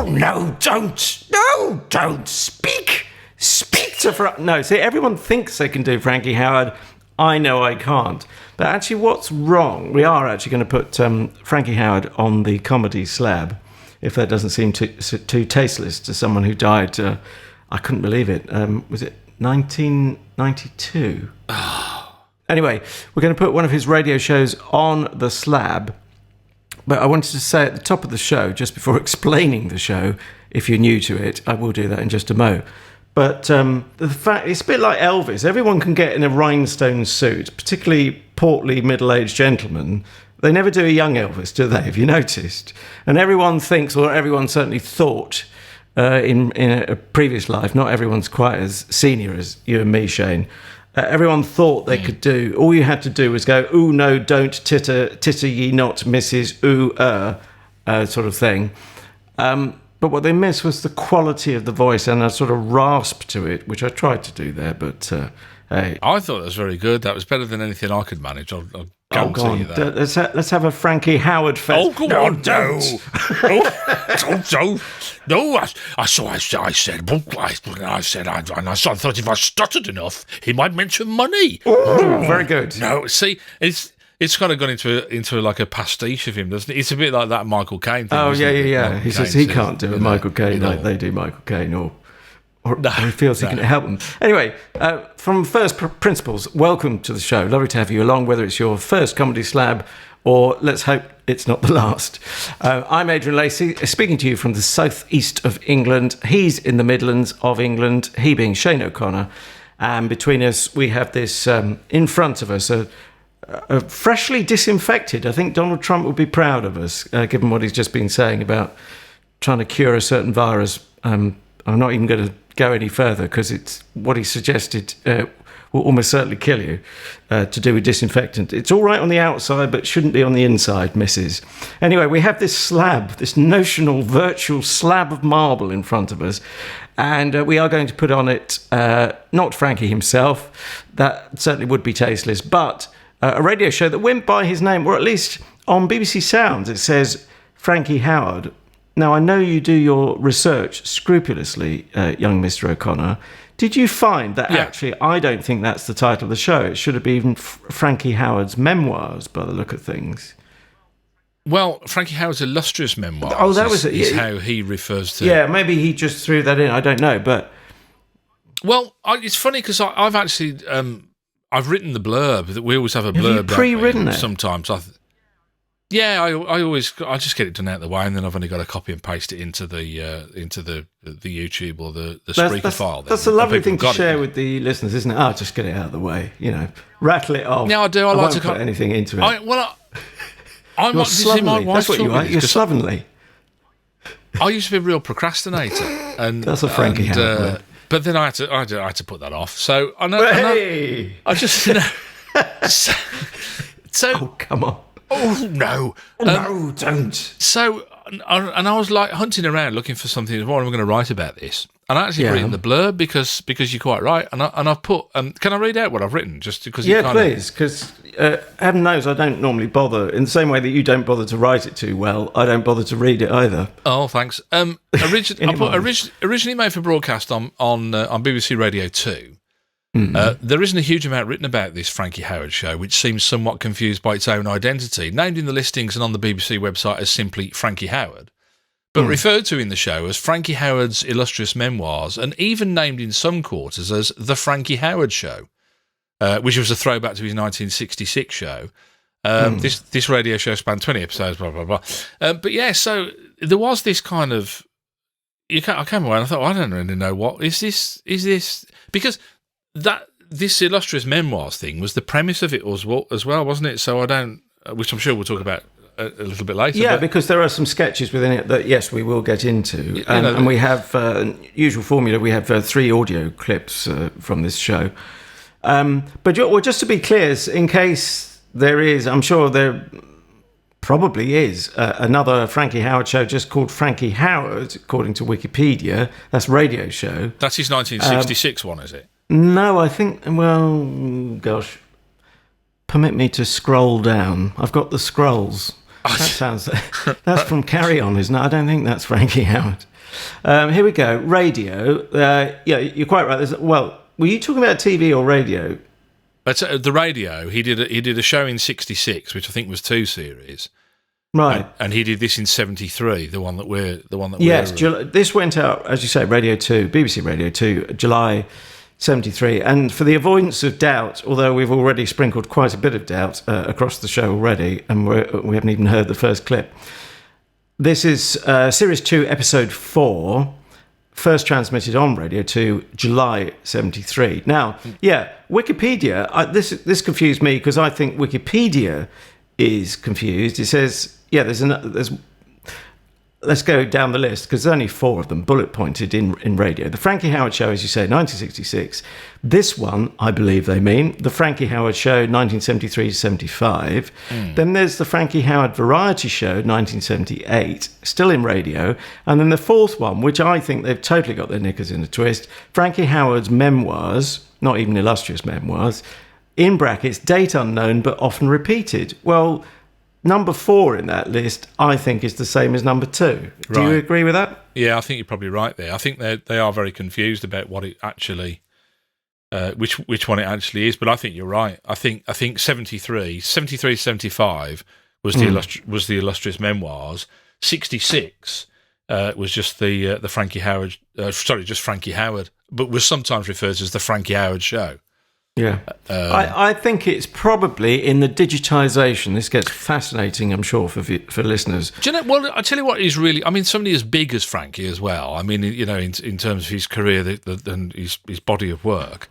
no, don't. No, don't. Speak to No, see, everyone thinks they can do Frankie Howerd. I know I can't. But actually, what's wrong? We are actually going to put Frankie Howerd on the comedy Slab, if that doesn't seem too tasteless to someone who died, I couldn't believe it, was it 1992? Anyway, we're going to put one of his radio shows on the Slab. But I wanted to say at the top of the show, just before explaining the show, if you're new to it, I will do that in just a mo. But the fact, it's a bit like Elvis. Everyone can get in a rhinestone suit, particularly portly middle-aged gentlemen. They never do a young Elvis, do they? Have you noticed? And everyone thinks, or everyone certainly thought in a previous life, not everyone's quite as senior as you and me, Shane. Everyone thought they could do, all you had to do was go, ooh, no, don't titter ye not, Mrs. Ooh, sort of thing. But what they missed was the quality of the voice and a sort of rasp to it, which I tried to do there, but hey. I thought it was very good. That was better than anything I could manage. I'll guarantee you that. Let's have a Frankie Howerd fest. Oh, go on, don't. No, I thought if I stuttered enough, he might mention money. Ooh, very good. No, see, it's kind of gone into like a pastiche of him, doesn't it? It's a bit like that Michael Caine thing. Oh, yeah. He says he can't do a Michael Caine like they do Michael Caine, or he feels he can help them. Anyway, from first principles, welcome to the show. Lovely to have you along, whether it's your first comedy Slab or let's hope it's not the last. I'm Adrian Lacey, speaking to you from the southeast of England. He's in the Midlands of England, he being Shane O'Connor. And between us, we have this in front of us, a freshly disinfected. I think Donald Trump would be proud of us, given what he's just been saying about trying to cure a certain virus. I'm not even going to go any further because it's what he suggested will almost certainly kill you, to do with disinfectant. It's all right on the outside, but shouldn't be on the inside, missus. Anyway, we have this slab, this notional virtual slab of marble in front of us, and we are going to put on it, not Frankie himself, that certainly would be tasteless, but a radio show that went by his name, or at least on BBC Sounds, it says Frankie Howerd. Now, I know you do your research scrupulously, young Mr. O'Connor. Did you find that actually, I don't think that's the title of the show. It should have been Frankie Howerd's Memoirs, by the look of things. Well, Frankie Howerd's illustrious memoirs. Oh, that was it. Is how he refers to. Yeah, maybe he just threw that in. I don't know, but well, it's funny because I've actually I've written the blurb. That we always have a blurb. Have you pre-written it? Sometimes I just get it done out of the way, and then I've only got to copy and paste it into the YouTube or the Spreaker file. That's a lovely thing to share with the listeners, isn't it? Oh, just get it out of the way, rattle it off. Yeah, I do. I like to put anything into it. I'm You're slovenly. That's what you are. You're slovenly. I used to be a real procrastinator, and that's a Frankie Howerd word. But then I had to put that off. So I know. I just so. Oh, come on. Oh no! No, don't. So, and I was like hunting around looking for something. What am I going to write about this? And I actually written the blurb because you're quite right. And I've put. Can I read out what I've written? Just because. Yeah, please. Because heaven knows I don't normally bother. In the same way that you don't bother to write it too well, I don't bother to read it either. Oh, thanks. Originally made for broadcast on BBC Radio 2. There isn't a huge amount written about this Frankie Howerd show, which seems somewhat confused by its own identity, named in the listings and on the BBC website as simply Frankie Howerd, but referred to in the show as Frankie Howerd's Illustrious Memoirs, and even named in some quarters as The Frankie Howerd Show, which was a throwback to his 1966 show. This radio show spanned 20 episodes, blah, blah, blah. But yeah, so there was this kind of... I came away and I thought, I don't really know what... Is this... Because... this illustrious memoirs thing was the premise of it as well, wasn't it? So which I'm sure we'll talk about a little bit later. Yeah, because there are some sketches within it that, yes, we will get into. And we have, usual formula, we have 3 audio clips from this show. But just to be clear, in case there is, I'm sure there probably is another Frankie Howerd show just called Frankie Howerd, according to Wikipedia. That's radio show. That's his 1966 one, is it? No, I think, well, gosh, permit me to scroll down. I've got the scrolls. That's from Carry On, isn't it? I don't think that's Frankie Howerd. Here we go. Radio. Yeah, you're quite right. Well, were you talking about TV or radio? But the radio, he did a show in '66, which I think was 2 series. Right. And he did this in '73, the one that we're. Yes, this went out, as you say, Radio 2, BBC Radio 2, July '73. And for the avoidance of doubt, although we've already sprinkled quite a bit of doubt across the show already, and we haven't even heard the first clip. This is Series 2, Episode 4, first transmitted on Radio 2, July '73. Now, yeah, Wikipedia, this confused me because I think Wikipedia is confused. It says, yeah, there's let's go down the list because there's only 4 of them bullet pointed in radio. The Frankie Howerd Show, as you say, 1966. This one, I believe they mean, the Frankie Howerd Show, 1973-75. Then there's the Frankie Howerd Variety Show, 1978, still in radio. And then the 4th one, which I think they've totally got their knickers in a twist, Frankie Howerd's Memoirs, not even illustrious memoirs, in brackets, date unknown but often repeated. Well, number 4 in that list, I think, is the same as number 2. Do you agree with that? Yeah, I think you're probably right there. I think they are very confused about what it actually, which one it actually is. But I think you're right. I think 73-75 was the illustrious memoirs. 66 was just the Frankie Howerd. Just Frankie Howerd, but was sometimes referred to as the Frankie Howerd Show. Yeah, I think it's probably in the digitisation. This gets fascinating, I'm sure, for listeners. Do you know? Well, I tell you what is really. I mean, somebody as big as Frankie as well. I mean, you know, in terms of his career and his body of work,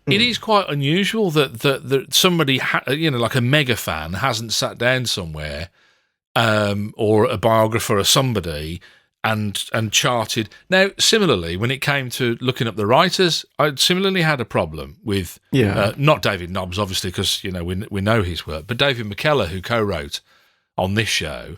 it is quite unusual that somebody, like a mega fan, hasn't sat down somewhere, or a biographer or somebody. And charted. Now, similarly, when it came to looking up the writers, I similarly had a problem with not David Nobbs, obviously, because we know his work, but David McKellar, who co-wrote on this show,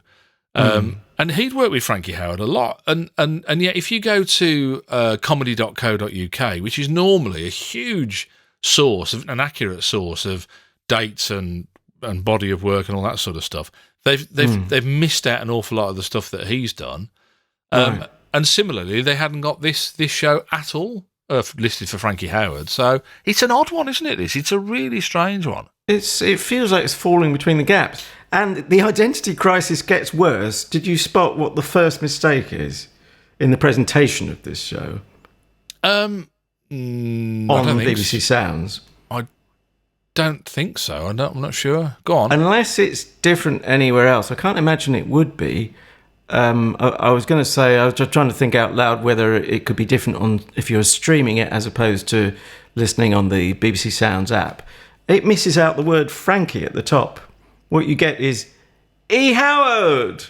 and he'd worked with Frankie Howerd a lot. And yet, if you go to comedy.co.uk, which is normally a huge source, an accurate source of dates and body of work and all that sort of stuff, they've missed out an awful lot of the stuff that he's done. Right. And similarly, they hadn't got this show at all listed for Frankie Howerd. So it's an odd one, isn't it? It's a really strange one. It feels like it's falling between the gaps. And the identity crisis gets worse. Did you spot what the first mistake is in the presentation of this show? On BBC Sounds? I don't think so. I'm not sure. Go on. Unless it's different anywhere else. I can't imagine it would be. I was going to say, I was just trying to think out loud whether it could be different on if you're streaming it as opposed to listening on the BBC Sounds app. It misses out the word Frankie at the top. What you get is E. Howard.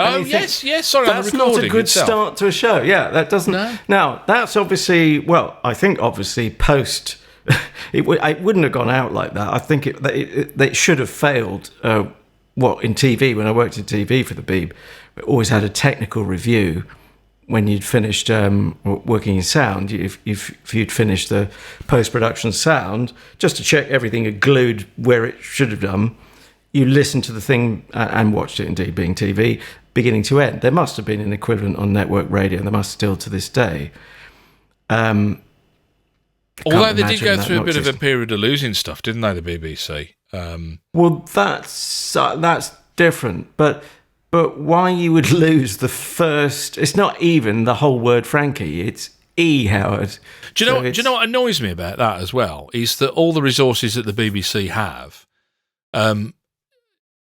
Yes. Sorry, that's not a good start to a show. Yeah, that doesn't. No. Now that's obviously I think obviously post. It wouldn't have gone out like that. I think it should have failed. In TV, when I worked in TV for the Beeb, we always had a technical review when you'd finished working in sound. If you'd finished the post-production sound, just to check everything had glued where it should have done, you listened to the thing and watched it, indeed, being TV, beginning to end. There must have been an equivalent on network radio, and there must still to this day. Although they did go through a bit of a period of losing stuff, didn't they, the BBC? Well, that's different, but why you would lose the first? It's not even the whole word Frankie. It's E. Howard. Do you know what annoys me about that as well? Is that all the resources that the BBC have.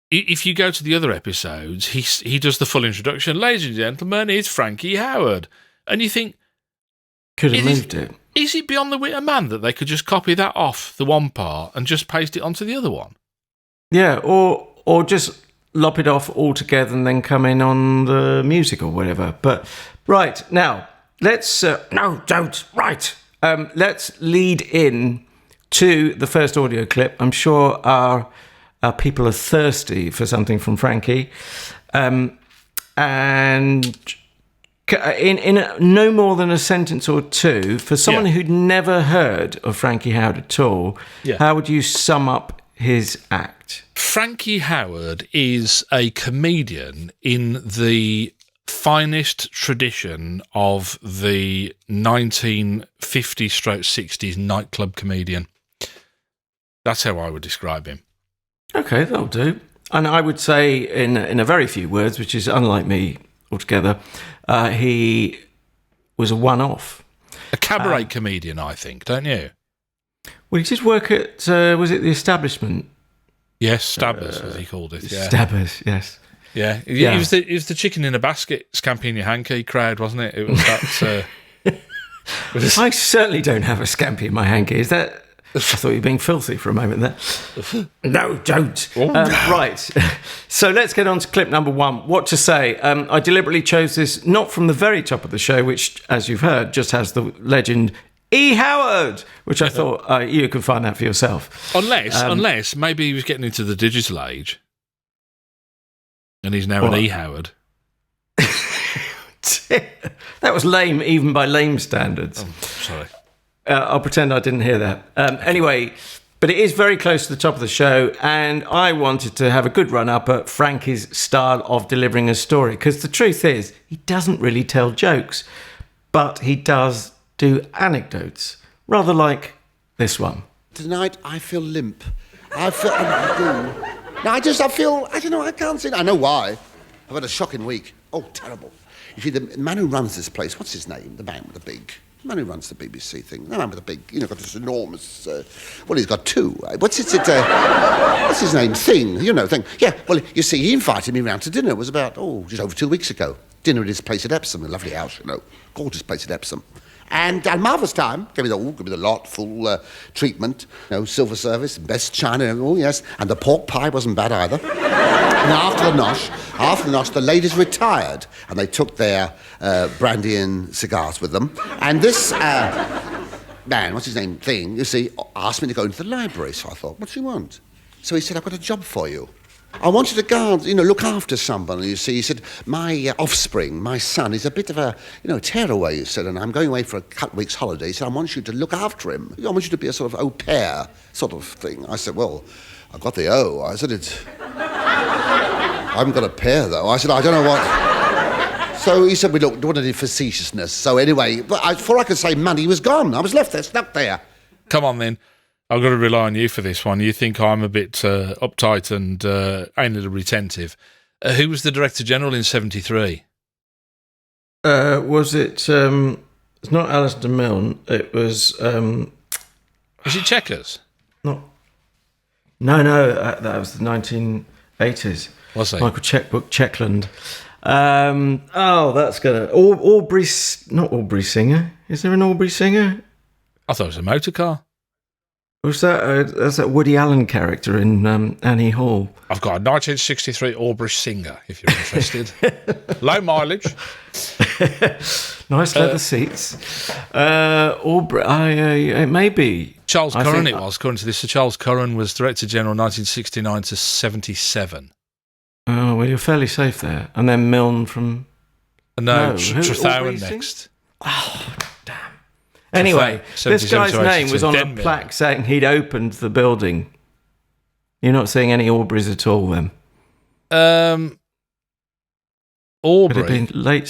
If you go to the other episodes, he does the full introduction. Ladies and gentlemen, it's Frankie Howerd, and you think could have moved it. Is it beyond the wit of man that they could just copy that off the one part and just paste it onto the other one? Yeah, or just lop it off altogether and then come in on the music or whatever. But right now, let's let's lead in to the first audio clip. I'm sure our people are thirsty for something from Frankie, and. In no more than a sentence or two, for someone who'd never heard of Frankie Howerd at all, how would you sum up his act? Frankie Howerd is a comedian in the finest tradition of the 1950s/60s nightclub comedian. That's how I would describe him. Okay, that'll do. And I would say, in a very few words, which is unlike me altogether, he was a one-off. A cabaret comedian, I think, don't you? Well, he did work at, was it the Establishment? Yes, Stabbers, as he called it. Yeah. Stabbers, yes. Yeah. He was the chicken in a basket, scampi in your hanky crowd, wasn't it? It was that... I certainly don't have a scampi in my hanky. Is that... I thought you were being filthy for a moment there. No, don't. Right. So let's get on to clip number 1. What to say? I deliberately chose this not from the very top of the show, which, as you've heard, just has the legend E. Howard, which I thought you could find that for yourself. Unless maybe he was getting into the digital age and he's now an E. Howard. That was lame, even by lame standards. Oh, sorry. I'll pretend I didn't hear that. Anyway, but it is very close to the top of the show, and I wanted to have a good run-up at Frankie's style of delivering a story, because the truth is, he doesn't really tell jokes, but he does do anecdotes, rather like this one. Tonight, I feel limp. I don't know, I can't say. I know why. I've had a shocking week. Oh, terrible. You see, the man who runs this place, what's his name? The man with the big... The man who runs the BBC thing. The man with the big, got this enormous... he's got 2. What's his name? Thing. Thing. Yeah, well, you see, he invited me round to dinner. It was about, just over 2 weeks ago. Dinner at his place at Epsom, a lovely house, Gorgeous place at Epsom. And marvellous time. Give me the lot, full treatment. Silver service, best china, yes. And the pork pie wasn't bad either. And after the nosh, the ladies retired, and they took their brandy and cigars with them. And this man, what's his name, Thing, you see, asked me to go into the library. So I thought, what do you want? So he said, I've got a job for you. I wanted to guard, look after someone. You see, he said, my offspring, my son, is a bit of a, tearaway, he said, and I'm going away for a couple of weeks' holiday, so I want you to look after him. I want you to be a sort of au pair sort of thing. I said, well, I've got the O. I said, I haven't got a pair, though. I said, I don't know what... So he said, we look, what any facetiousness. So anyway, before I could say money, he was gone. I was left there, stuck there. Come on, then. I've got to rely on you for this one. You think I'm a bit uptight and a little retentive. Who was the Director General in 73? Was it... it's not Alistair Milne. It was... Was it Chequers? No, that was the 1980s. What's that? Michael Checkbook Checkland. That's gonna Aubrey. Not Aubrey Singer. Is there an Aubrey Singer? I thought it was a motor car. Was that that's that Woody Allen character in Annie Hall? I've got a 1963 Aubrey Singer, if you're interested. Low mileage. Nice leather seats. Aubrey. It may be Charles Curran. It was according to this. So Charles Curran was Director General 1969 to 77. Oh, well, you're fairly safe there. And then Milne from... No, Trethowan next. Oh, damn. Anyway, this guy's name was on a plaque saying he'd opened the building. You're not seeing any Aubreys at all, then? Aubrey? Would it have been late...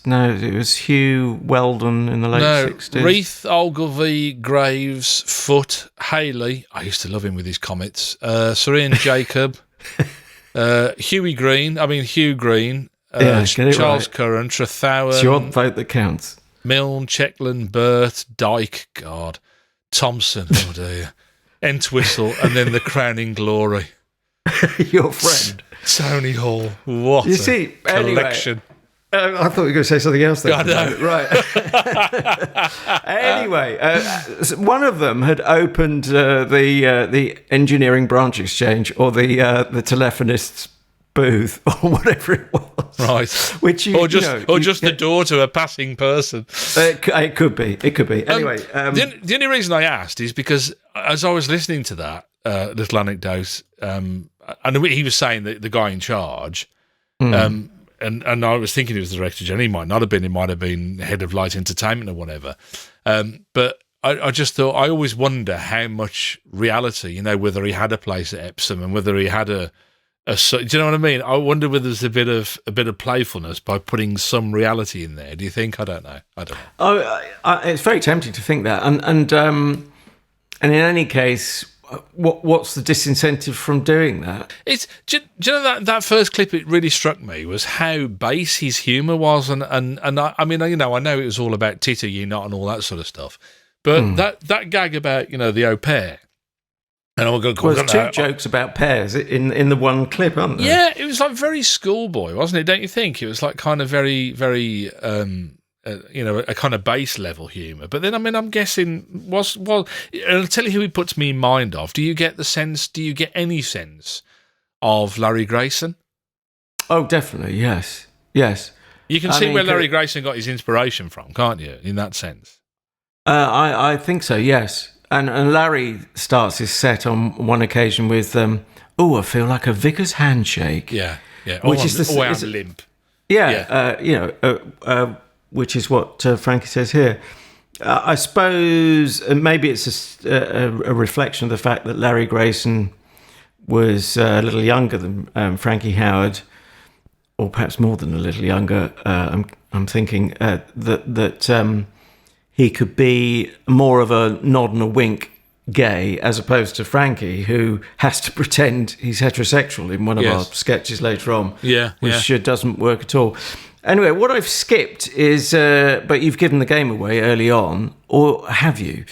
No, it was Hugh Weldon in the late 60s. Reith, Ogilvy, Graves, Foote, Haley. I used to love him with his comments. Sir Ian Jacob... Hugh Green, Charles right. Curran, Trethowan. It's your vote that counts. Milne, Checkland, Burt, Dyke, God, Thompson, oh dear, Entwistle, and then the crowning glory. Your friend. Tony Hall. What a collection. Anyway, I thought you were going to say something else there. I know. Right. Anyway, one of them had opened the engineering branch exchange or the telephonist's booth or whatever it was. Right. Just the door to a passing person. It could be. Anyway. The only reason I asked is because as I was listening to that little anecdote, and he was saying that the guy in charge... And I was thinking he was the Director General. He might not have been. He might have been head of light entertainment or whatever. But I just thought, I always wonder how much reality, whether he had a place at Epsom and whether he had a do you know what I mean? I wonder whether there's a bit of playfulness by putting some reality in there. Do you think? I don't know. Oh, it's very tempting to think that, and in any case, what's the disincentive from doing that? Do you know that first clip? It really struck me was how base his humour was, and I mean, I know it was all about titter ye not and all that sort of stuff, but that gag about the au pair. And there's two jokes about pairs in the one clip, aren't there? Yeah, it was like very schoolboy, wasn't it? Don't you think? It was like kind of very, very, a kind of base level humour. But then, I mean, I'm guessing I'll tell you who he puts me in mind of. Do you get any sense of Larry Grayson? Oh, definitely, yes. You can see where Larry Grayson got his inspiration from, can't you? In that sense, I think so. Yes. And Larry starts his set on one occasion with, I feel like a vicar's handshake. Yeah. Which I'm limp. Yeah, which is what Frankie says here. I suppose maybe it's a reflection of the fact that Larry Grayson was a little younger than Frankie Howerd, or perhaps more than a little younger. I'm thinking that he could be more of a nod and a wink gay, as opposed to Frankie, who has to pretend he's heterosexual in one of our sketches later on, which doesn't work at all. Anyway, what I've skipped is, but you've given the game away early on, or have you?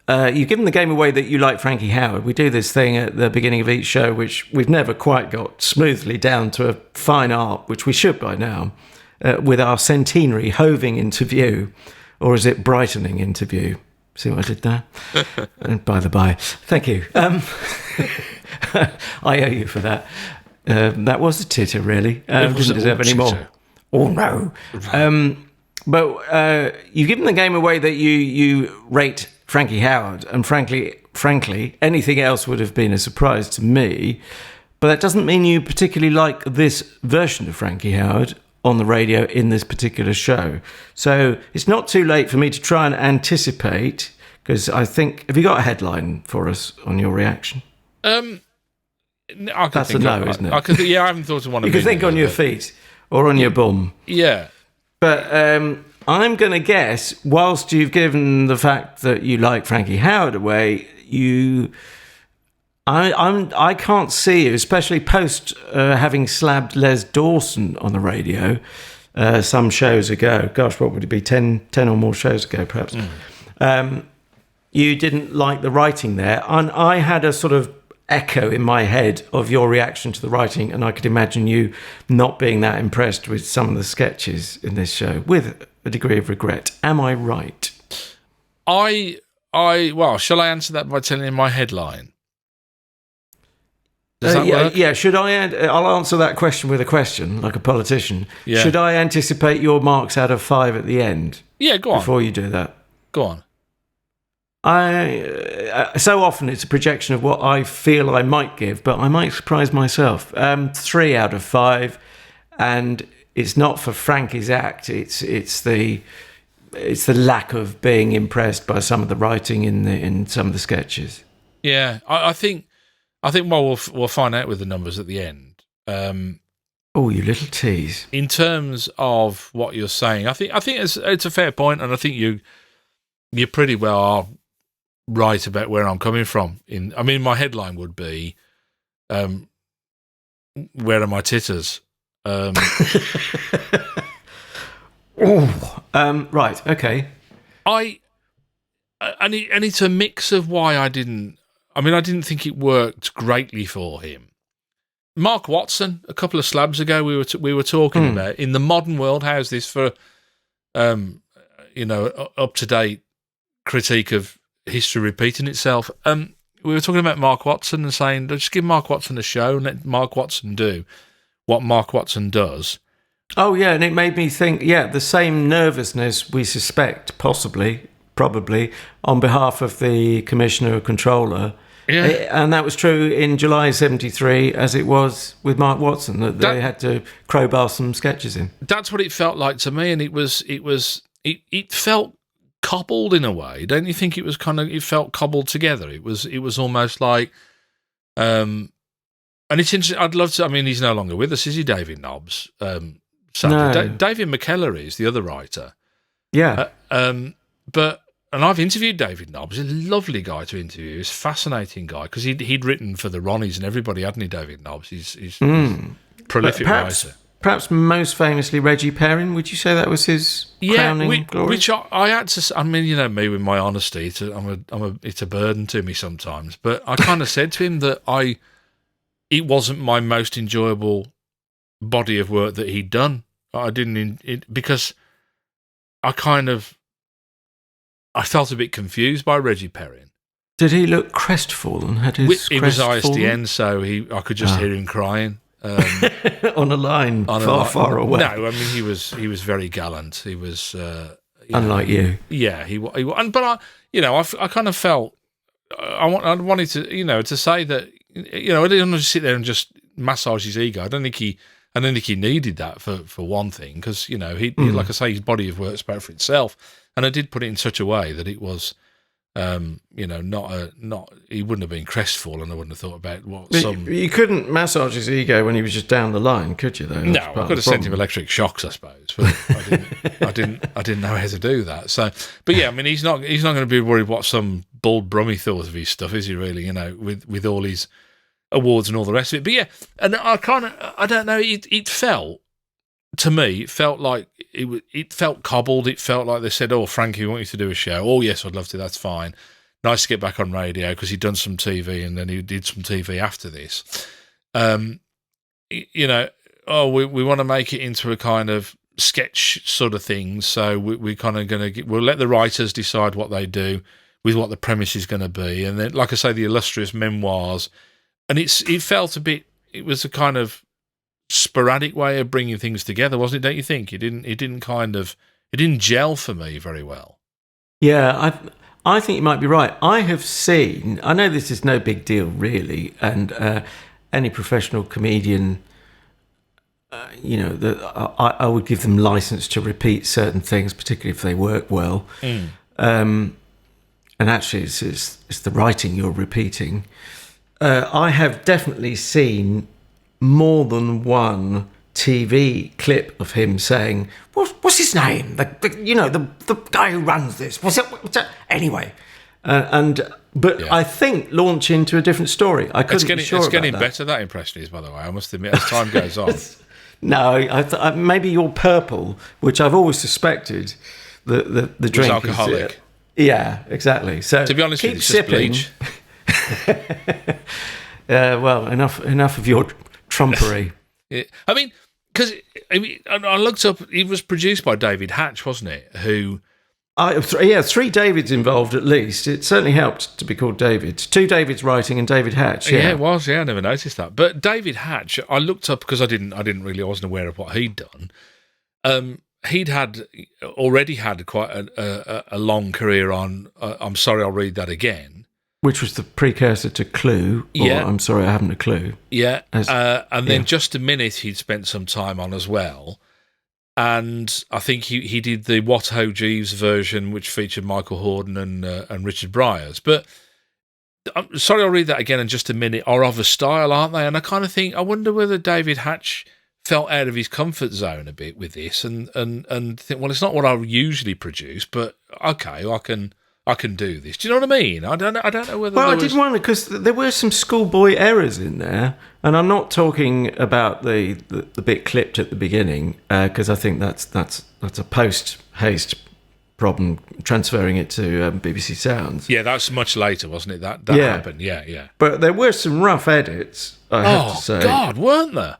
You've given the game away that you like Frankie Howerd. We do this thing at the beginning of each show, which we've never quite got smoothly down to a fine art, which we should by now, with our centenary hoving into view. Or is it brightening interview? See what I did there? And by the by, thank you. I owe you for that. That was a titter, really. Didn't deserve any more. Oh, no. But you've given the game away that you rate Frankie Howerd, and frankly, anything else would have been a surprise to me. But that doesn't mean you particularly like this version of Frankie Howerd on the radio in this particular show. So it's not too late for me to try and anticipate, because I think, have you got a headline for us on your reaction? That's a no, isn't it? I haven't thought of one. You can think on your feet or on your bum. Yeah. But I'm going to guess, whilst you've given the fact that you like Frankie Howerd away, I can't see you, especially post having slabbed Les Dawson on the radio some shows ago. Gosh, what would it be? 10 or more shows ago, perhaps. You didn't like the writing there. And I had a sort of echo in my head of your reaction to the writing, and I could imagine you not being that impressed with some of the sketches in this show, with a degree of regret. Am I right? Well, shall I answer that by telling you my headline? Does that work? Yeah, should I? I'll answer that question with a question, like a politician. Yeah. Should I anticipate your marks out of 5 at the end? Yeah, go on. Before you do that. Go on. So often it's a projection of what I feel I might give, but I might surprise myself. 3 out of 5, and it's not for Frankie's act. It's the lack of being impressed by some of the writing in some of the sketches. Yeah, I think we'll find out with the numbers at the end. Oh, you little tease! In terms of what you're saying, I think it's a fair point, and I think you pretty well are right about where I'm coming from. My headline would be, "Where are my titters?" Right. Okay. And it's a mix of why I didn't think it worked greatly for him. Mark Watson, a couple of slabs ago, we were talking about in the modern world. How's this for, up to date critique of history repeating itself? We were talking about Mark Watson and saying, just give Mark Watson a show and let Mark Watson do what Mark Watson does. Oh yeah, and it made me think. Yeah, the same nervousness we suspect, probably, on behalf of the Commissioner or Controller. Yeah. And that was true in July 73, as it was with Mark Watson, that they had to crowbar some sketches in. That's what it felt like to me, and it felt cobbled in a way. Don't you think it felt cobbled together? It was almost like, And it's interesting. I'd love to. I mean, he's no longer with us, is he, David Nobbs? Sadly, No. David McKellar is the other writer. Yeah. And I've interviewed David Nobbs. He's a lovely guy to interview. He's a fascinating guy because he'd written for the Ronnies and everybody, hadn't he, David Nobbs? He's prolific writer. Perhaps most famously Reggie Perrin. Would you say that was his crowning glory? Which I had to. I mean, me with my honesty, it's a burden to me sometimes. But I kind of said to him that it wasn't my most enjoyable body of work that he'd done. I didn't because I felt a bit confused by Reggie Perrin. Did he look crestfallen? Had his It was ISDN, so I could just hear him crying. On a line far away. No, I mean he was very gallant. He was unlike you. Yeah, but I kind of felt I wanted to to say that I didn't want to sit there and just massage his ego. I don't think he needed that for one thing because he like I say, his body of work spoke for itself, and I did put it in such a way that it was. Not he wouldn't have been crestfallen. I wouldn't have thought about You couldn't massage his ego when he was just down the line, could you? Though no, I could have sent him electric shocks, I suppose, but I didn't know how to do that. So, but yeah, I mean, he's not going to be worried what some bald Brummy thought of his stuff, is he? Really, with all his awards and all the rest of it. But yeah, and I don't know. It felt like it felt cobbled. It felt like they said, "Oh, Frankie, we want you to do a show." Oh, yes, I'd love to. That's fine. Nice to get back on radio because he'd done some TV and then he did some TV after this. We want to make it into a kind of sketch sort of thing. So we're kind of we'll let the writers decide what they do with what the premise is going to be, and then, like I say, the illustrious memoirs. And it felt a bit. It was a kind of sporadic way of bringing things together, wasn't it? Don't you think? It didn't gel for me very well. Yeah, I think you might be right. I know this is no big deal really, and any professional comedian, I would give them license to repeat certain things, particularly if they work well. And actually, it's the writing you're repeating. I have definitely seen more than one TV clip of him saying, "What's his name? The guy who runs this. What's it? Anyway." But I think launch into a different story. I couldn't be sure about that. It's getting better. That impression is, by the way. I must admit, as time goes on. No, maybe you're purple, which I've always suspected. The drink is alcoholic. Yeah, exactly. So to be honest, keep it's sipping. Just bleach. Well, enough of your trumpery. Yeah. I looked up. It was produced by David Hatch, wasn't it? Who? Three Davids involved at least. It certainly helped to be called David. Two Davids writing and David Hatch. Yeah, it was. Yeah, I never noticed that. But David Hatch, I looked up because I wasn't aware of what he'd done. He'd already had quite a long career on. I'm sorry, I'll read that again. Which was the precursor to Clue. Yeah. I'm sorry, I haven't a clue. Yeah. And then Just a Minute he'd spent some time on as well. And I think he did the What Ho Jeeves version, which featured Michael Hordern and Richard Bryars. But I'm sorry, I'll read that again in just a minute. Are of a style, aren't they? And I kind of think, I wonder whether David Hatch felt out of his comfort zone a bit with this and think, well, it's not what I usually produce, but okay, I can do this. Do you know what I mean? I don't know whether. Well, I did wonder because there were some schoolboy errors in there, and I'm not talking about the bit clipped at the beginning because I think that's a post haste problem transferring it to BBC Sounds. Yeah, that's much later, wasn't it? That happened. Yeah. But there were some rough edits. I have to say. Oh God, weren't there?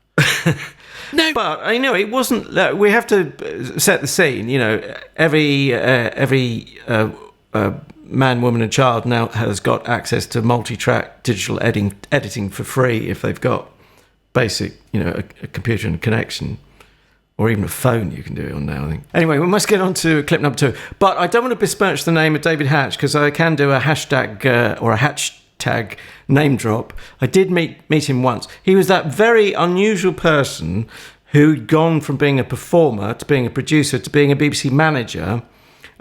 No, but I know it wasn't. We have to set the scene. Every man, woman, and child now has got access to multi-track digital editing for free if they've got basic, a computer and a connection, or even a phone. You can do it on now, I think. Anyway, we must get on to clip number 2. But I don't want to besmirch the name of David Hatch because I can do a hashtag or a hashtag name drop. I did meet him once. He was that very unusual person who'd gone from being a performer to being a producer to being a BBC manager.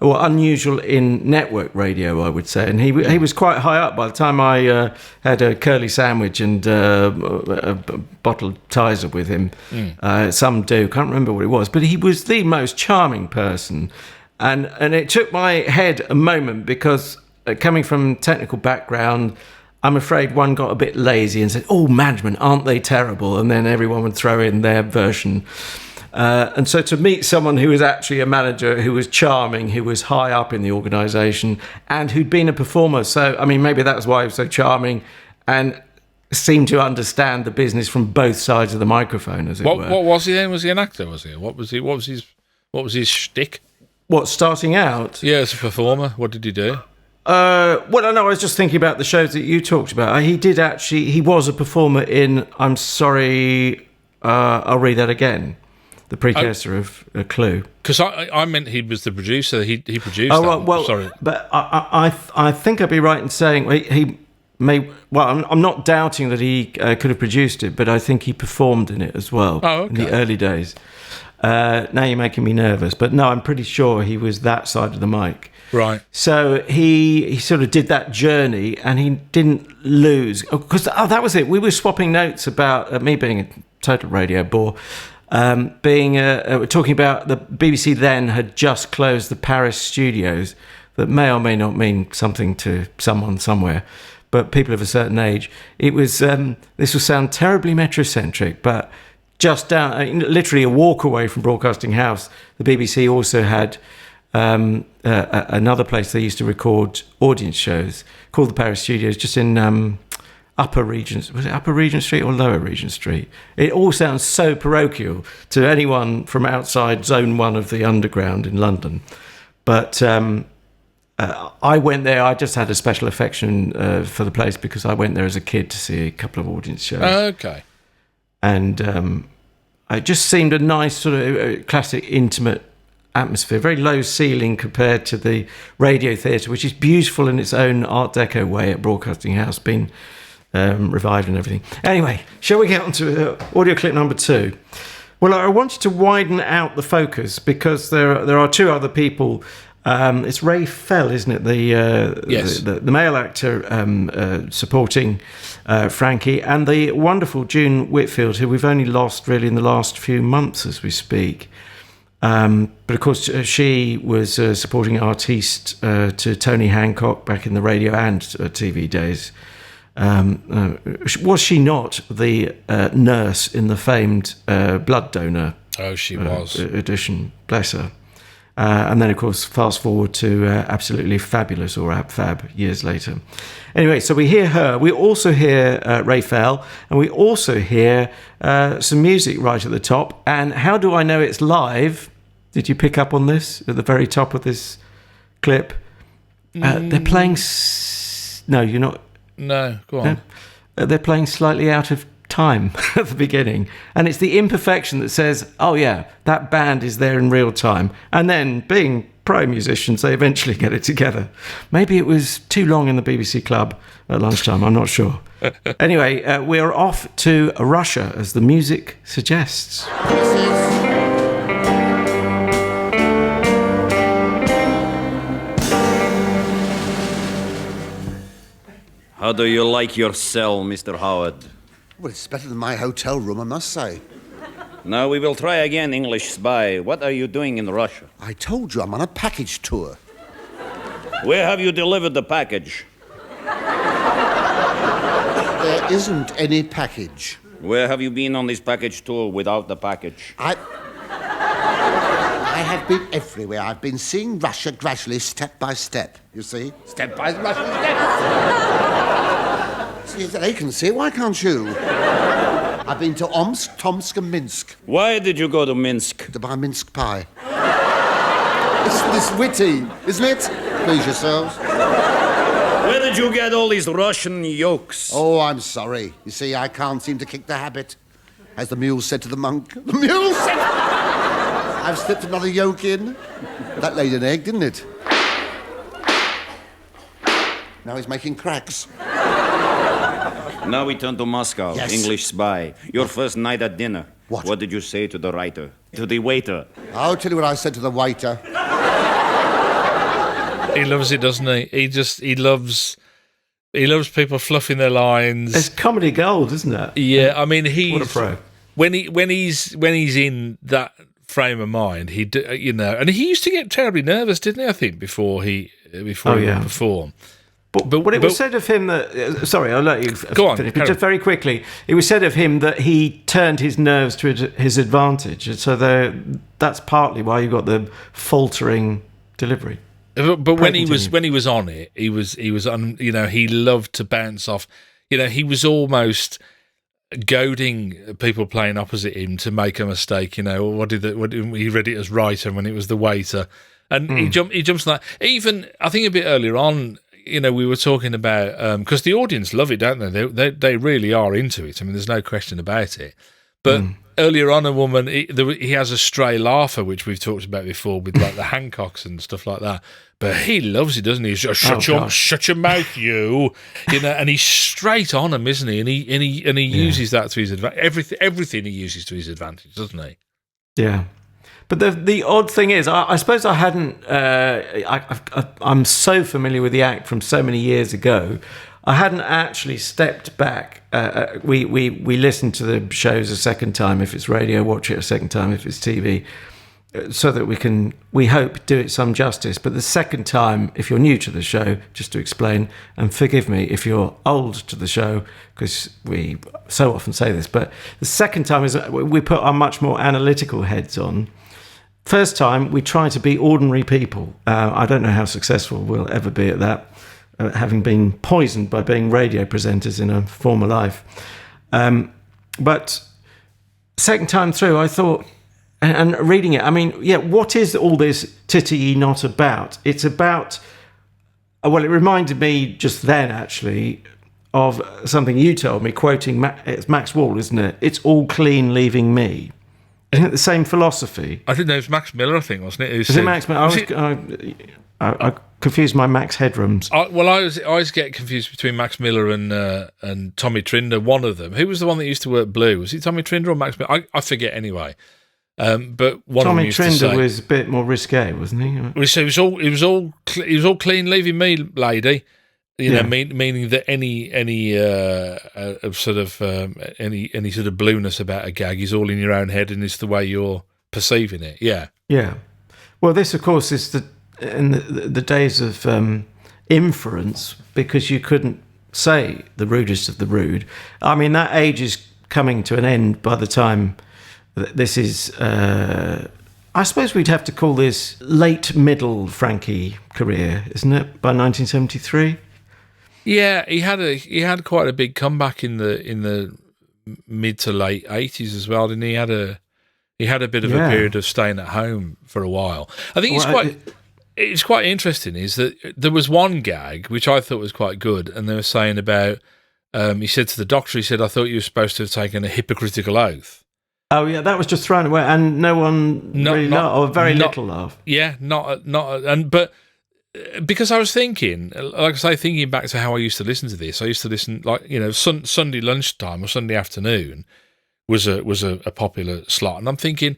unusual in network radio, I would say. And he was quite high up by the time I had a curly sandwich and a bottle of Tizer with him. Some do, can't remember what it was, but he was the most charming person. And it took my head a moment because coming from technical background, I'm afraid one got a bit lazy and said, "Oh, management, aren't they terrible?" And then everyone would throw in their version. And so to meet someone who was actually a manager, who was charming, who was high up in the organisation, and who'd been a performer. So, I mean, maybe that's why he was so charming and seemed to understand the business from both sides of the microphone, as it were. What was he then? Was he an actor, was he? What was his shtick? What, starting out? Yeah, as a performer. What did he do? Well, no, I was just thinking about the shows that you talked about. He was a performer in I'm Sorry, I'll Read That Again, the precursor of Clue. Because I meant he was the producer. He produced that. Right, well, sorry. But I think I'd be right in saying he may... Well, I'm not doubting that he could have produced it, but I think he performed in it as well in the early days. Now you're making me nervous. But no, I'm pretty sure he was that side of the mic. Right. So he sort of did that journey and he didn't lose. Because that was it. We were swapping notes about me being a total radio bore. Talking about the BBC then had just closed the Paris studios. That may or may not mean something to someone somewhere. But people of a certain age. It was, this will sound terribly metrocentric, but just down, literally a walk away from Broadcasting House, the BBC also had another place they used to record audience shows called the Paris Studios, just in Upper Regent. Was it Upper Regent Street or Lower Regent Street? It all sounds so parochial to anyone from outside Zone 1 of the Underground in London. But I went there. I just had a special affection for the place because I went there as a kid to see a couple of audience shows. Okay. And it just seemed a nice sort of classic intimate atmosphere, very low ceiling compared to the radio theatre, which is beautiful in its own Art Deco way at Broadcasting House, been revived and everything. Anyway, shall we get on to audio clip number 2? Well, I wanted to widen out the focus because there are two other people. It's Ray Fell, isn't it? The male actor supporting Frankie, and the wonderful June Whitfield, who we've only lost really in the last few months as we speak. But of course, she was supporting artiste to Tony Hancock back in the radio and TV days. Was she not the nurse in the famed Blood Donor? Oh, she was. Edition, bless her. And then, of course, fast forward to Absolutely Fabulous, or AbFab, years later. Anyway, so we hear her. We also hear Ray Fell, and we also hear some music right at the top. And how do I know it's live? Did you pick up on this at the very top of this clip? They're playing... No, you're not... No, go on. They're playing slightly out of time at the beginning, and it's the imperfection that says, oh yeah, that band is there in real time, and then being pro musicians, they eventually get it together. Maybe it was too long in the BBC club at lunchtime, I'm not sure. Anyway, we're off to Russia, as the music suggests. How do you like your cell, Mr. Howard? Well, it's better than my hotel room, I must say. Now we will try again, English spy. What are you doing in Russia? I told you I'm on a package tour. Where have you delivered the package? There isn't any package. Where have you been on this package tour without the package? I have been everywhere. I've been seeing Russia gradually, step by step. You see? Step by Russian step. See, they can see it. Why can't you? I've been to Omsk, Tomsk, and Minsk. Why did you go to Minsk? To buy Minsk pie. It's witty, isn't it? Please yourselves. Where did you get all these Russian yokes? Oh, I'm sorry. You see, I can't seem to kick the habit. As the mule said to the monk. The mule said... I've slipped another yoke in. That laid an egg, didn't it? Now he's making cracks. Now we turn to Moscow. Yes. English spy. Your first night at dinner. What? What did you say to the writer? To the waiter? I'll tell you what I said to the waiter. He loves it, doesn't he? He loves people fluffing their lines. It's comedy gold, isn't it? Yeah, I mean, what a pro. When he's in that frame of mind, and he used to get terribly nervous, didn't he? I think before he would perform. But it was said of him that... sorry, I'll let you finish. But just very quickly, it was said of him that he turned his nerves to his advantage. And so that's partly why you got the faltering delivery. But when he was on it, he loved to bounce off. He was almost goading people playing opposite him to make a mistake. He read it as writer when it was the waiter, and he jumps on that. Even I think a bit earlier on, we were talking about because the audience love it, don't they? They really are into it. I mean, there's no question about it. But earlier on, a woman he has a stray laugher, which we've talked about before, with like the Hancocks and stuff like that. But he loves it, doesn't he? Shut your mouth, you. And he's straight on him, isn't he? And he uses that to his advantage. Everything he uses to his advantage, doesn't he? Yeah. But the odd thing is, I suppose I hadn't. I'm so familiar with the act from so many years ago. I hadn't actually stepped back. We listen to the shows a second time if it's radio, watch it a second time if it's TV, so that we hope, do it some justice. But the second time, if you're new to the show, just to explain, and forgive me if you're old to the show, because we so often say this, but the second time is we put our much more analytical heads on. First time, we try to be ordinary people. I don't know how successful we'll ever be at that, having been poisoned by being radio presenters in a former life. But second time through, I thought, and reading it, I mean, what is all this titty not about? It's about, well, it reminded me just then, actually, of something you told me, quoting, it's Max Wall, isn't it? It's all clean, leaving me. Isn't it the same philosophy? I didn't know it was Max Miller, I think, wasn't it? Is it Max Miller? I confused my Max Headrooms. I always get confused between Max Miller and Tommy Trinder, one of them. Who was the one that used to work Blue? Was it Tommy Trinder or Max Miller? I forget anyway. But one Tommy of them Trinder was a bit more risque, wasn't he? So it was all clean, leaving me, lady. Meaning that any sort of blueness about a gag is all in your own head, and it's the way you're perceiving it. Yeah. Yeah. Well, this, of course, is in the days of inference, because you couldn't say the rudest of the rude. I mean, that age is coming to an end by the time this is. I suppose we'd have to call this late middle Frankie career, isn't it? By 1973. Yeah, he had quite a big comeback in the mid to late 80s as well, didn't he? He had a bit of a period of staying at home for a while. I think it's quite interesting is that there was one gag which I thought was quite good, and they were saying about he said to the doctor, he said, I thought you were supposed to have taken a hypocritical oath. Oh yeah, that was just thrown away, and no one really laughed, or very little laugh. Yeah, but. Because I was thinking, like I say, thinking back to how I used to listen to this. I used to listen, Sunday lunchtime or Sunday afternoon was a popular slot, and I'm thinking,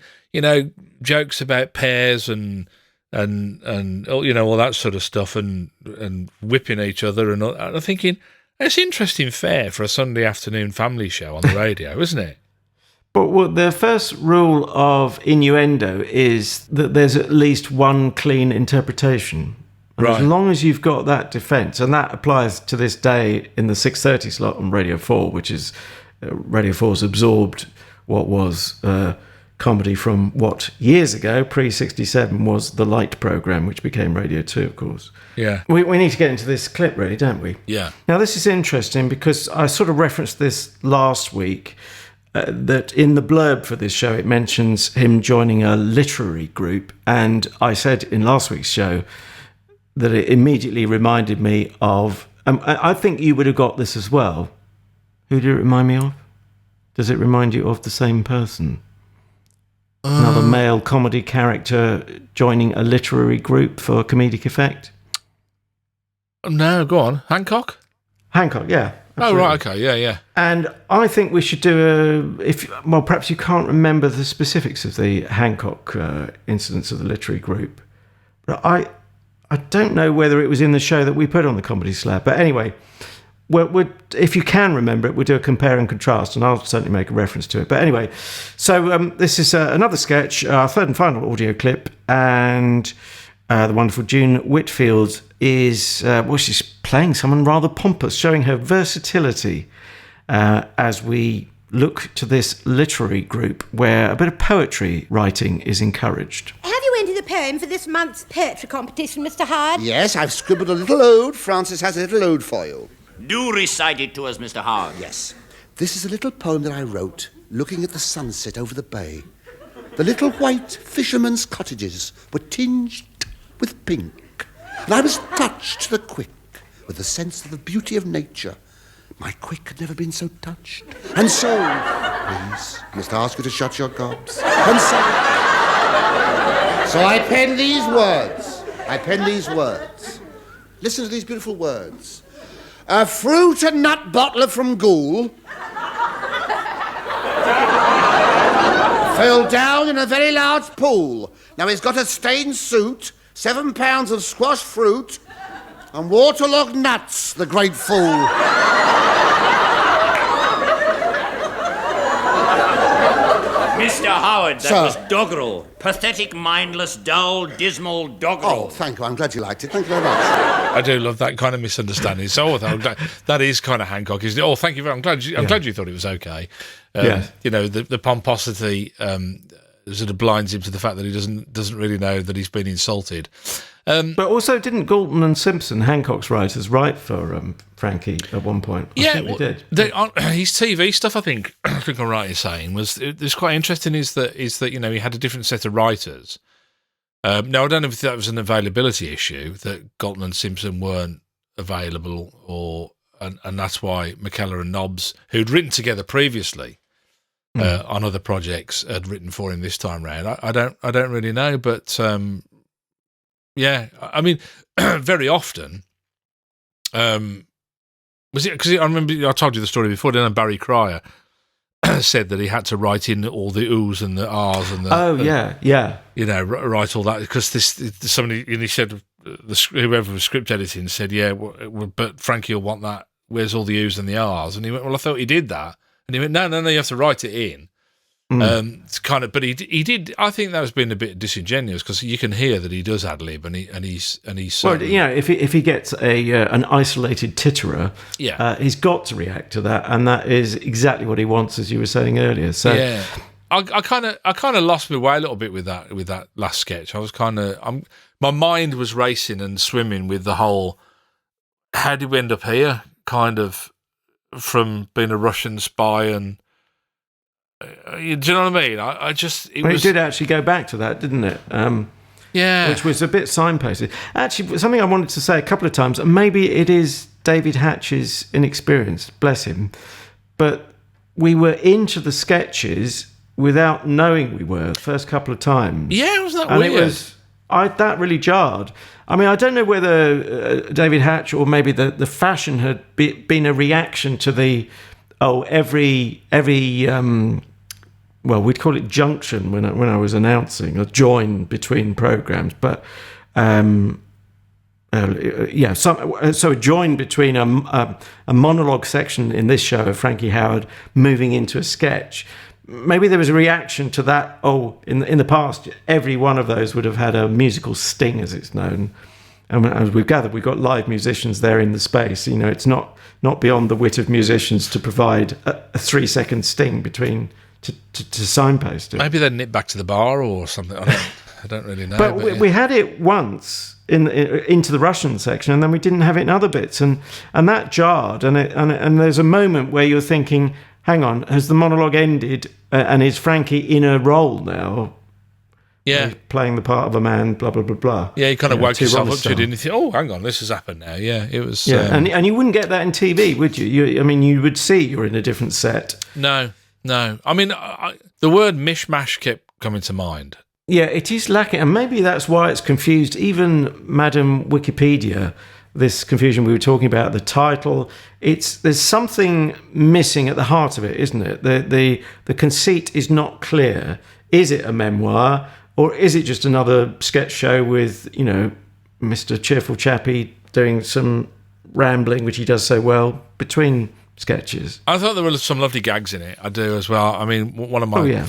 jokes about pears and all that sort of stuff, and whipping each other, and I'm thinking it's interesting fare for a Sunday afternoon family show on the radio, isn't it? But the first rule of innuendo is that there's at least one clean interpretation. And as long as you've got that defence, and that applies to this day in the 6:30 slot on Radio 4, which is Radio 4's absorbed what was comedy from what years ago, pre-67, was the Light programme, which became Radio 2, of course. Yeah. We need to get into this clip, really, don't we? Yeah. Now, this is interesting because I sort of referenced this last week, that in the blurb for this show, it mentions him joining a literary group. And I said in last week's show that it immediately reminded me of... I think you would have got this as well. Who did it remind me of? Does it remind you of the same person? Another male comedy character joining a literary group for comedic effect? No, go on. Hancock, yeah. Absolutely. Oh, right, okay, yeah. And I think we should do perhaps you can't remember the specifics of the Hancock incidents of the literary group, but I I don't know whether it was in the show that we put on the Comedy Slab. But anyway, if you can remember it, we'll do a compare and contrast, and I'll certainly make a reference to it. But anyway, so this is another sketch, our third and final audio clip, and the wonderful June Whitfield is, she's playing someone rather pompous, showing her versatility as we look to this literary group where a bit of poetry writing is encouraged. Have you entered a poem for this month's poetry competition, Mr. Howerd? Yes, I've scribbled a little ode. Francis has a little ode for you. Do recite it to us, Mr. Howerd. Yes. This is a little poem that I wrote looking at the sunset over the bay. The little white fishermen's cottages were tinged with pink, and I was touched to the quick with the sense of the beauty of nature. My quick had never been so touched. And so, please, I must ask you to shut your gobs. And so I penned these words. Listen to these beautiful words. A fruit and nut bottler from Goole fell down in a very large pool. Now he's got a stained suit, 7 pounds of squash fruit, and waterlogged nuts, the great fool. Mr. Howerd, that Sir. was doggerel. Pathetic, mindless, dull, dismal doggerel. Oh, thank you. I'm glad you liked it. Thank you very much. I do love that kind of misunderstanding. So that is kind of Hancock, isn't it? Oh, thank you very much. I'm glad you thought it was okay. Yeah. You know, the pomposity sort of blinds him to the fact that he doesn't really know that he's been insulted. But also, didn't Galton and Simpson, Hancock's writers, write for Frankie at one point? I think they did. His TV stuff, I think I'm right in saying, was quite interesting. Is that you know he had a different set of writers. Now I don't know if that was an availability issue that Galton and Simpson weren't available, and that's why McKellar and Nobbs, who'd written together previously on other projects, had written for him this time round. I don't really know, but. Yeah, I mean, very often, was it because I remember I told you the story before? Didn't I? Barry Cryer said that he had to write in all the oohs and the ahs and the you know, write all that because somebody and he said whoever was script editing said but Frankie will want that. Where's all the oohs and the ahs? And he went, well, I thought he did that, and he went, no, you have to write it in. It's kind of, but he did. I think that was being a bit disingenuous because you can hear that he does ad lib, and he's. Well, you know, if he gets an isolated titterer, he's got to react to that, and that is exactly what he wants, as you were saying earlier. So yeah, I kind of lost my way a little bit with that last sketch. I was my mind was racing and swimming with the whole. How did we end up here? Kind of from being a Russian spy and. Do you know what I mean? It did actually go back to that, didn't it? Which was a bit signposted. Actually, something I wanted to say a couple of times, and maybe it is David Hatch's inexperience, bless him, but we were into the sketches without knowing we were the first couple of times. Yeah, wasn't that and weird? That really jarred. I mean, I don't know whether David Hatch or maybe the fashion had been a reaction to the every well, we'd call it junction when I was announcing a join between programs, but so a join between a monologue section in this show of Frankie Howerd moving into a sketch. Maybe there was a reaction to that. In the past, every one of those would have had a musical sting, as it's known. And as we've gathered, we've got live musicians there in the space. You know, it's not beyond the wit of musicians to provide a 3-second sting between. To signpost it. Maybe they nip back to the bar or something. I don't really know. But we had it once into the Russian section, and then we didn't have it in other bits, and that jarred. And there's a moment where you're thinking, "Hang on, has the monologue ended? And is Frankie in a role now? Yeah, playing the part of a man. Blah blah blah blah." Yeah, you kind of woke yourself up to it, and you think, "Oh, hang on, this has happened now." Yeah, it was. Yeah, and you wouldn't get that in TV, would you? I mean, you would see you're in a different set. No, I mean, the word mishmash kept coming to mind. Yeah, it is lacking, and maybe that's why it's confused. Even Madam Wikipedia, this confusion we were talking about, the title, there's something missing at the heart of it, isn't it? The conceit is not clear. Is it a memoir, or is it just another sketch show with, you know, Mr. Cheerful Chappie doing some rambling, which he does so well, between sketches. I thought there were some lovely gags in it. I do as well. I mean, one of my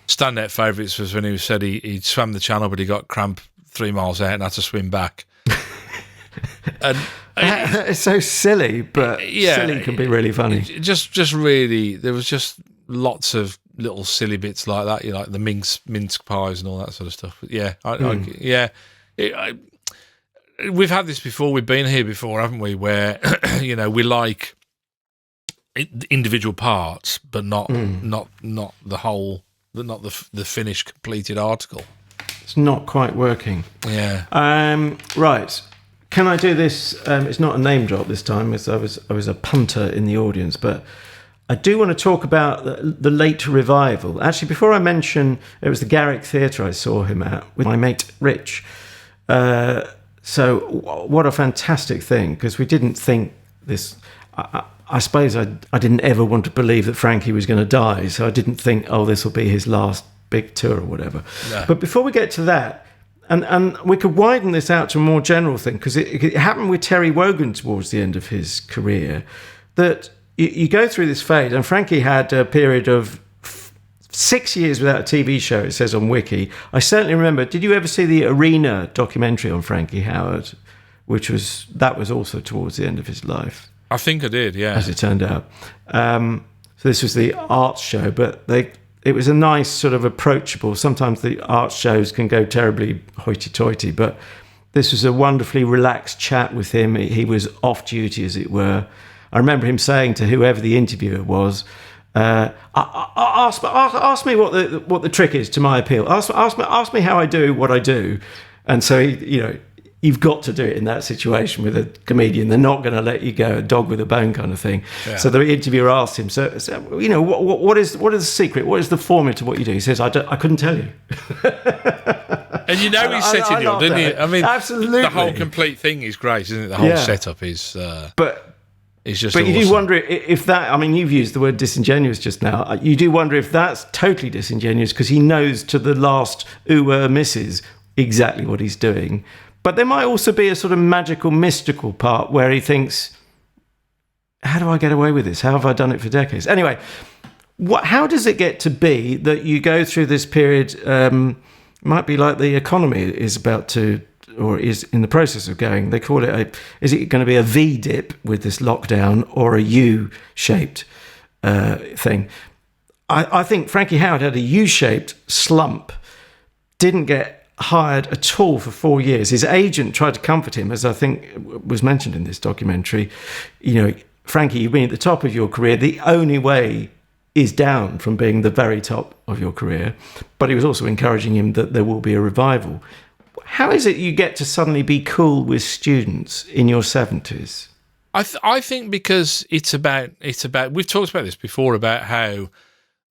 standout favourites was when he said he swam the channel, but he got cramp 3 miles out and had to swim back. And it's so silly, but silly can be really funny. Just really, there was just lots of little silly bits like that. You know, like the mince pies and all that sort of stuff. But we've had this before. We've been here before, haven't we? Where we like individual parts, but not the whole, not the finished, completed article. It's not quite working. Yeah. Right. Can I do this? It's not a name drop this time. I was a punter in the audience, but I do want to talk about the late revival. Actually, before I mention, it was the Garrick Theatre I saw him at with my mate Rich. So what a fantastic thing, because we didn't think this... I suppose I didn't ever want to believe that Frankie was going to die, so I didn't think, this will be his last big tour or whatever. No. But before we get to that, and we could widen this out to a more general thing, because it happened with Terry Wogan towards the end of his career, that you go through this fade, and Frankie had a period of 6 years without a TV show, it says on Wiki. I certainly remember, did you ever see the Arena documentary on Frankie Howerd, that was also towards the end of his life? I think I did, yeah. As it turned out. So this was the arts show, but it was a nice sort of approachable. Sometimes the arts shows can go terribly hoity-toity, but this was a wonderfully relaxed chat with him. He was off duty, as it were. I remember him saying to whoever the interviewer was, ask me what the trick is to my appeal. Ask me how I do what I do. And so you've got to do it in that situation with a comedian. They're not going to let you go, a dog with a bone kind of thing. Yeah. So the interviewer asked him, what is the secret? What is the formula to what you do? He says, I couldn't tell you. And he's setting you up, didn't he? I mean, absolutely. The whole complete thing is great, isn't it? The whole setup is... It's just but awesome. You do wonder if that... I mean, you've used the word disingenuous just now. You do wonder if that's totally disingenuous, because he knows to the last misses exactly what he's doing. But there might also be a sort of magical, mystical part where he thinks, how do I get away with this? How have I done it for decades? Anyway, how does it get to be that you go through this period, might be like the economy is about to, or is in the process of going, they call it is it going to be a V dip with this lockdown, or a U-shaped thing? I think Frankie Howerd had a U-shaped slump, didn't get hired at all for 4 years. His agent tried to comfort him, as I think was mentioned in this documentary. Frankie, you've been at the top of your career. The only way is down from being the very top of your career. But he was also encouraging him that there will be a revival. How is it you get to suddenly be cool with students in your 70s? I think because it's about we've talked about this before, about how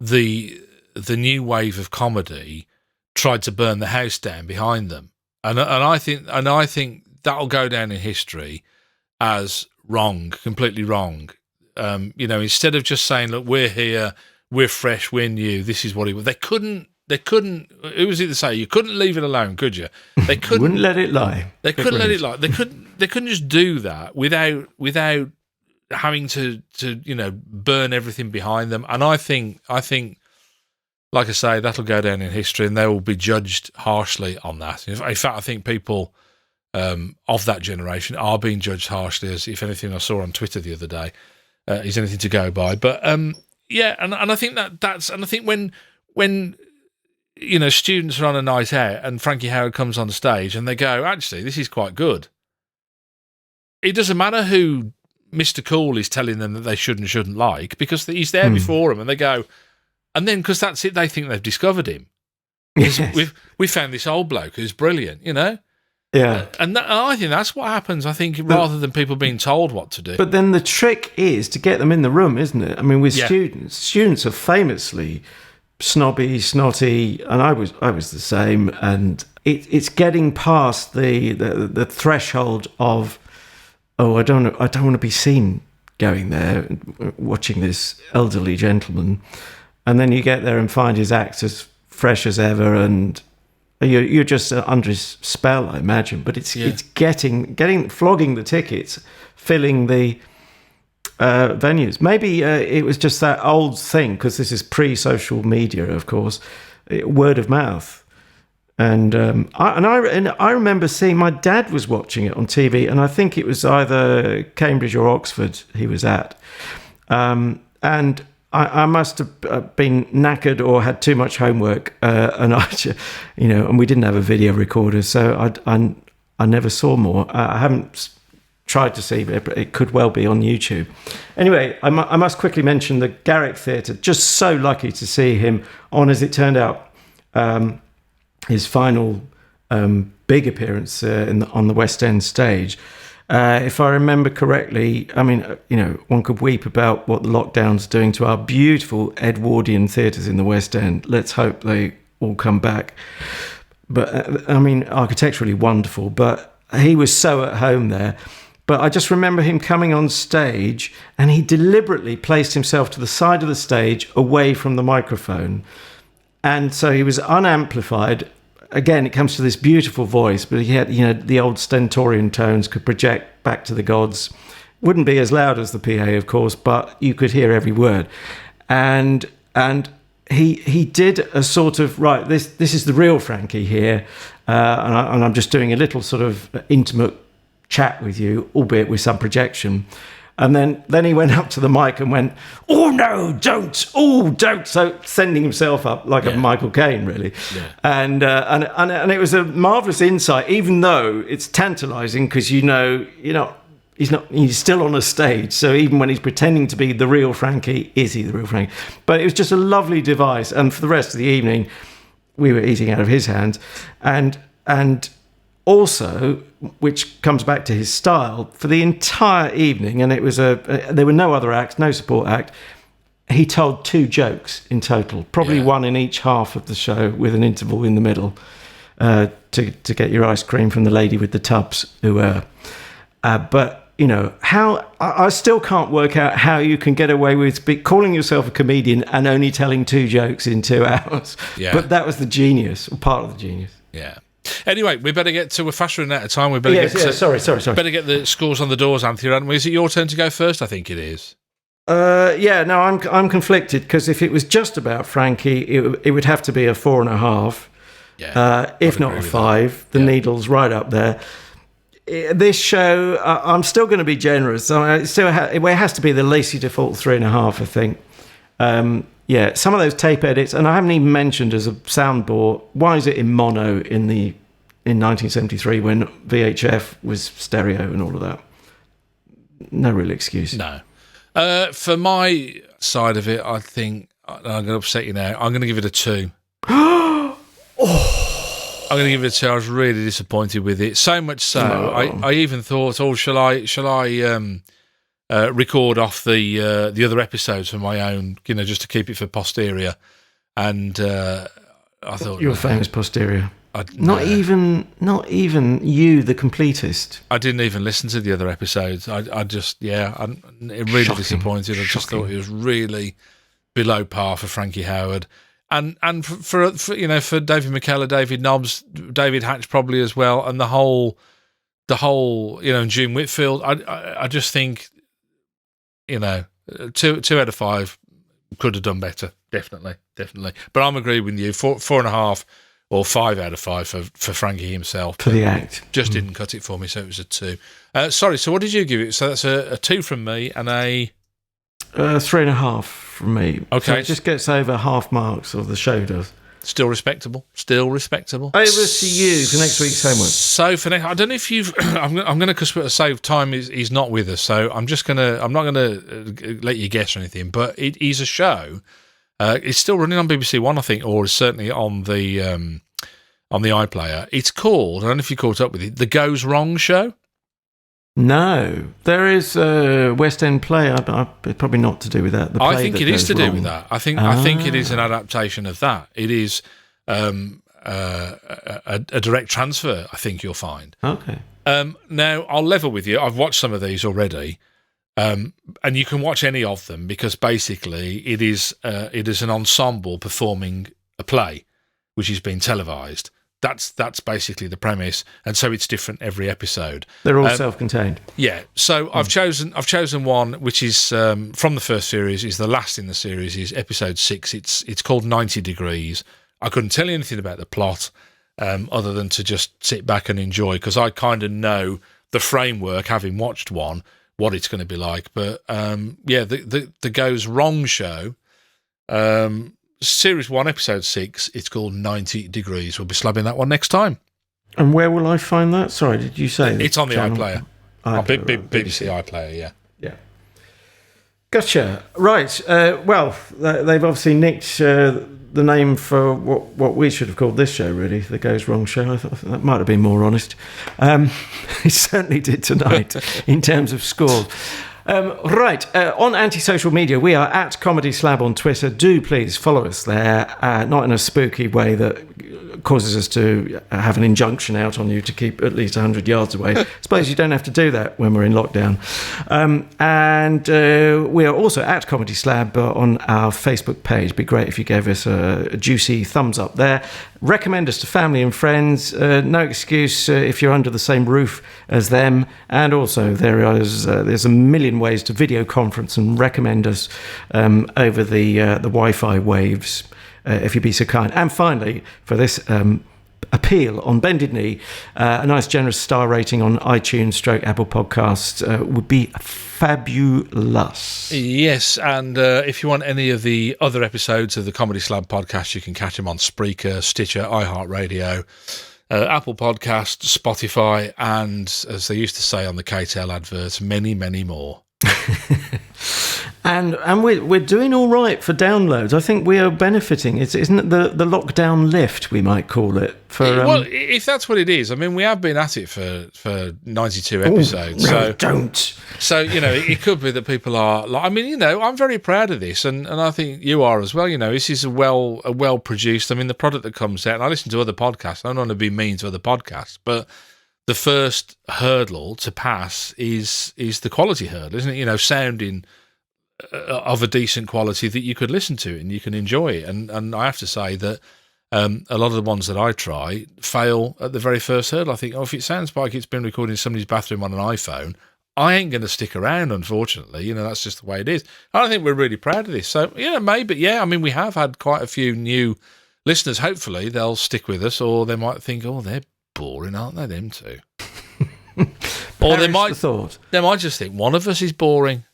the new wave of comedy tried to burn the house down behind them, and I think that'll go down in history as wrong, completely wrong. Instead of just saying, "Look, we're here, we're fresh, we're new. This is what it was." They couldn't. Who was it to say? You couldn't leave it alone, could you? They couldn't. Wouldn't let it lie. They couldn't let it lie. They couldn't just do that without having to burn everything behind them. And I think. Like I say, that'll go down in history, and they will be judged harshly on that. In fact, I think people of that generation are being judged harshly, as if anything I saw on Twitter the other day is anything to go by. But and I think that's and I think when students are on a night out and Frankie Howerd comes on stage and they go, actually, this is quite good. It doesn't matter who Mr. Cool is telling them that they shouldn't like, because he's there before them, and they go. And then, because that's it, they think they've discovered him. Yes. We found this old bloke who's brilliant, Yeah. And I think that's what happens, rather than people being told what to do. But then the trick is to get them in the room, isn't it? I mean, with students are famously snobby, snotty, and I was the same. And it's getting past the threshold of, I don't want to be seen going there, watching this elderly gentleman. And then you get there and find his act as fresh as ever, and you're just under his spell, I imagine. But it's flogging the tickets, filling the venues. Maybe it was just that old thing, because this is pre-social media, of course, word of mouth. And I remember seeing, my dad was watching it on TV, and I think it was either Cambridge or Oxford he was at. And I must have been knackered or had too much homework, and and we didn't have a video recorder, so I never saw more. I haven't tried to see it, but it could well be on YouTube. Anyway, I must quickly mention the Garrick Theatre. Just so lucky to see him on, as it turned out, his final big appearance on the West End stage. If I remember correctly, I mean, one could weep about what the lockdown's doing to our beautiful Edwardian theatres in the West End. Let's hope they all come back. But, architecturally wonderful, but he was so at home there. But I just remember him coming on stage, and he deliberately placed himself to the side of the stage, away from the microphone. And so he was unamplified. Again, it comes to this beautiful voice, but he had, the old stentorian tones, could project back to the gods. Wouldn't be as loud as the PA, of course, but you could hear every word. And he did a sort of, right, this is the real Frankie here, and I'm just doing a little sort of intimate chat with you, albeit with some projection. And then he went up to the mic and went, "Oh no, don't! Oh, don't!" So sending himself up like a Michael Caine, really. Yeah. And it was a marvelous insight, even though it's tantalising, because he's still on a stage. So even when he's pretending to be the real Frankie, is he the real Frankie? But it was just a lovely device. And for the rest of the evening, we were eating out of his hands, and also, which comes back to his style, for the entire evening, and it was there were no other acts, no support act. He told 2 jokes in total, probably one in each half of the show, with an interval in the middle, to get your ice cream from the lady with the tubs. But how I still can't work out how you can get away with calling yourself a comedian and only telling 2 jokes in 2 hours. Yeah. But that was the genius, or part of the genius. Yeah. Anyway, we better get to. We're faster running out of time. We better sorry. Better get the scores on the doors, Anthony. Aren't we? Is it your turn to go first? I think it is. I'm conflicted, because if it was just about Frankie, it would have to be a 4.5. Yeah, if not a 5. The needle's right up there. This show, I'm still going to be generous. So it has to be the Lacey default 3.5. I think. Some of those tape edits, and I haven't even mentioned as a soundboard, why is it in mono in 1973 when VHF was stereo and all of that? No real excuse. No. For my side of it, I think, I'm going to upset you now, I'm going to give it a 2. I'm going to give it a 2. I was really disappointed with it. So much so, I even thought, shall I record off the other episodes for my own, just to keep it for posterior. And I thought, you're famous posterior. Not even you, the completist. I didn't even listen to the other episodes. I just, I'm really disappointed. I just thought it was really below par for Frankie Howerd, and for David McKellar, David Nobbs, David Hatch probably as well, and the whole and June Whitfield. I just think, 2 out of 5 could have done better, definitely. But I'm agreeing with you, 4.5 or 5 out of 5 for Frankie himself. For the act. Just didn't cut it for me, so it was a 2. Sorry, so what did you give it? So that's a 2 from me and a 3.5 from me. Okay. So it just gets over half marks, or the show does. Still respectable. Over to you for next week's homework. So for next, I don't know if you've. I'm going to save time. He's not with us, so I'm not going to let you guess or anything. But it is a show. It's still running on BBC One, I think, or certainly on the iPlayer. It's called, I don't know if you caught up with it, The Goes Wrong Show. No, there is a West End play. Probably not to do with that. I think it is to do with that. I think it is an adaptation of that. It is a direct transfer, I think you'll find. Okay. Now, I'll level with you. I've watched some of these already, and you can watch any of them, because basically it is an ensemble performing a play which has been televised. That's basically the premise, and so it's different every episode. They're all self-contained. Yeah. So I've chosen one which is from the first series, is the last in the series, is episode 6. It's called 90 Degrees. I couldn't tell you anything about the plot other than to just sit back and enjoy, because I kind of know the framework, having watched one, what it's going to be like. But the Goes Wrong show. Series 1, Episode 6, it's called 90 Degrees. We'll be slabbing that one next time. And where will I find that? Sorry, did you say? It's on the channel? iPlayer. BBC iPlayer, yeah. Yeah. Gotcha. Right. Well, they've obviously nicked the name for what we should have called this show, really, the Goes Wrong show. I thought that might have been more honest. It certainly did tonight in terms of scores. Right, on anti-social media, we are at Comedy Slab on Twitter. Do please follow us there, not in a spooky way that causes us to have an injunction out on you to keep at least 100 yards away. I suppose you don't have to do that when we're in lockdown. And we are also at Comedy Slab on our Facebook page. It'd be great if you gave us a juicy thumbs up there. Recommend us to family and friends. No excuse if you're under the same roof as them. And also there's a million ways to video conference and recommend us over the Wi-Fi waves, if you'd be so kind. And finally, for this appeal on Bended Knee, a nice generous star rating on iTunes / Apple Podcasts would be fabulous. Yes, and if you want any of the other episodes of the Comedy Slab podcast, you can catch them on Spreaker, Stitcher, iHeart Radio, Apple Podcasts, Spotify, and, as they used to say on the KTEL adverts, many, many more. And we're doing all right for downloads. I think we are benefiting. Isn't it the lockdown lift, we might call it? Well, if that's what it is. I mean, we have been at it for 92 episodes. Don't. So, it could be that people are... I mean, I'm very proud of this, and I think you are as well. This is a well-produced... I mean, the product that comes out... And I listen to other podcasts. I don't want to be mean to other podcasts, but... The first hurdle to pass is the quality hurdle, isn't it? Sounding of a decent quality that you could listen to and you can enjoy it. And I have to say that a lot of the ones that I try fail at the very first hurdle. I think, if it sounds like it's been recorded in somebody's bathroom on an iPhone, I ain't going to stick around, unfortunately. That's just the way it is. I think we're really proud of this. So, maybe, yeah, I mean, we have had quite a few new listeners. Hopefully they'll stick with us, or they might think, they're boring, aren't they, them two? Or they might just think one of us is boring.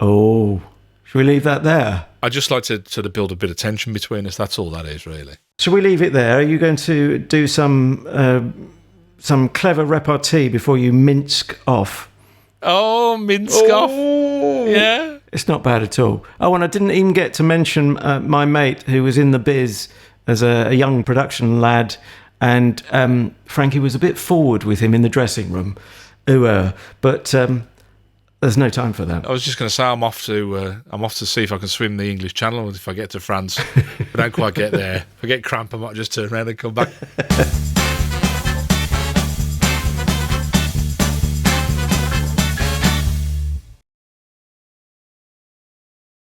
Oh, should we leave that there? I just like to sort of build a bit of tension between us. That's all that is, really. Shall we leave it there? Are you going to do some clever repartee before you mince off? Oh, mince off. Yeah. It's not bad at all. Oh, and I didn't even get to mention my mate who was in the biz as a young production lad. And Frankie was a bit forward with him in the dressing room. But there's no time for that. I was just going to say I'm off to see if I can swim the English Channel if I get to France. If I don't quite get there. If I get cramp, I might just turn around and come back.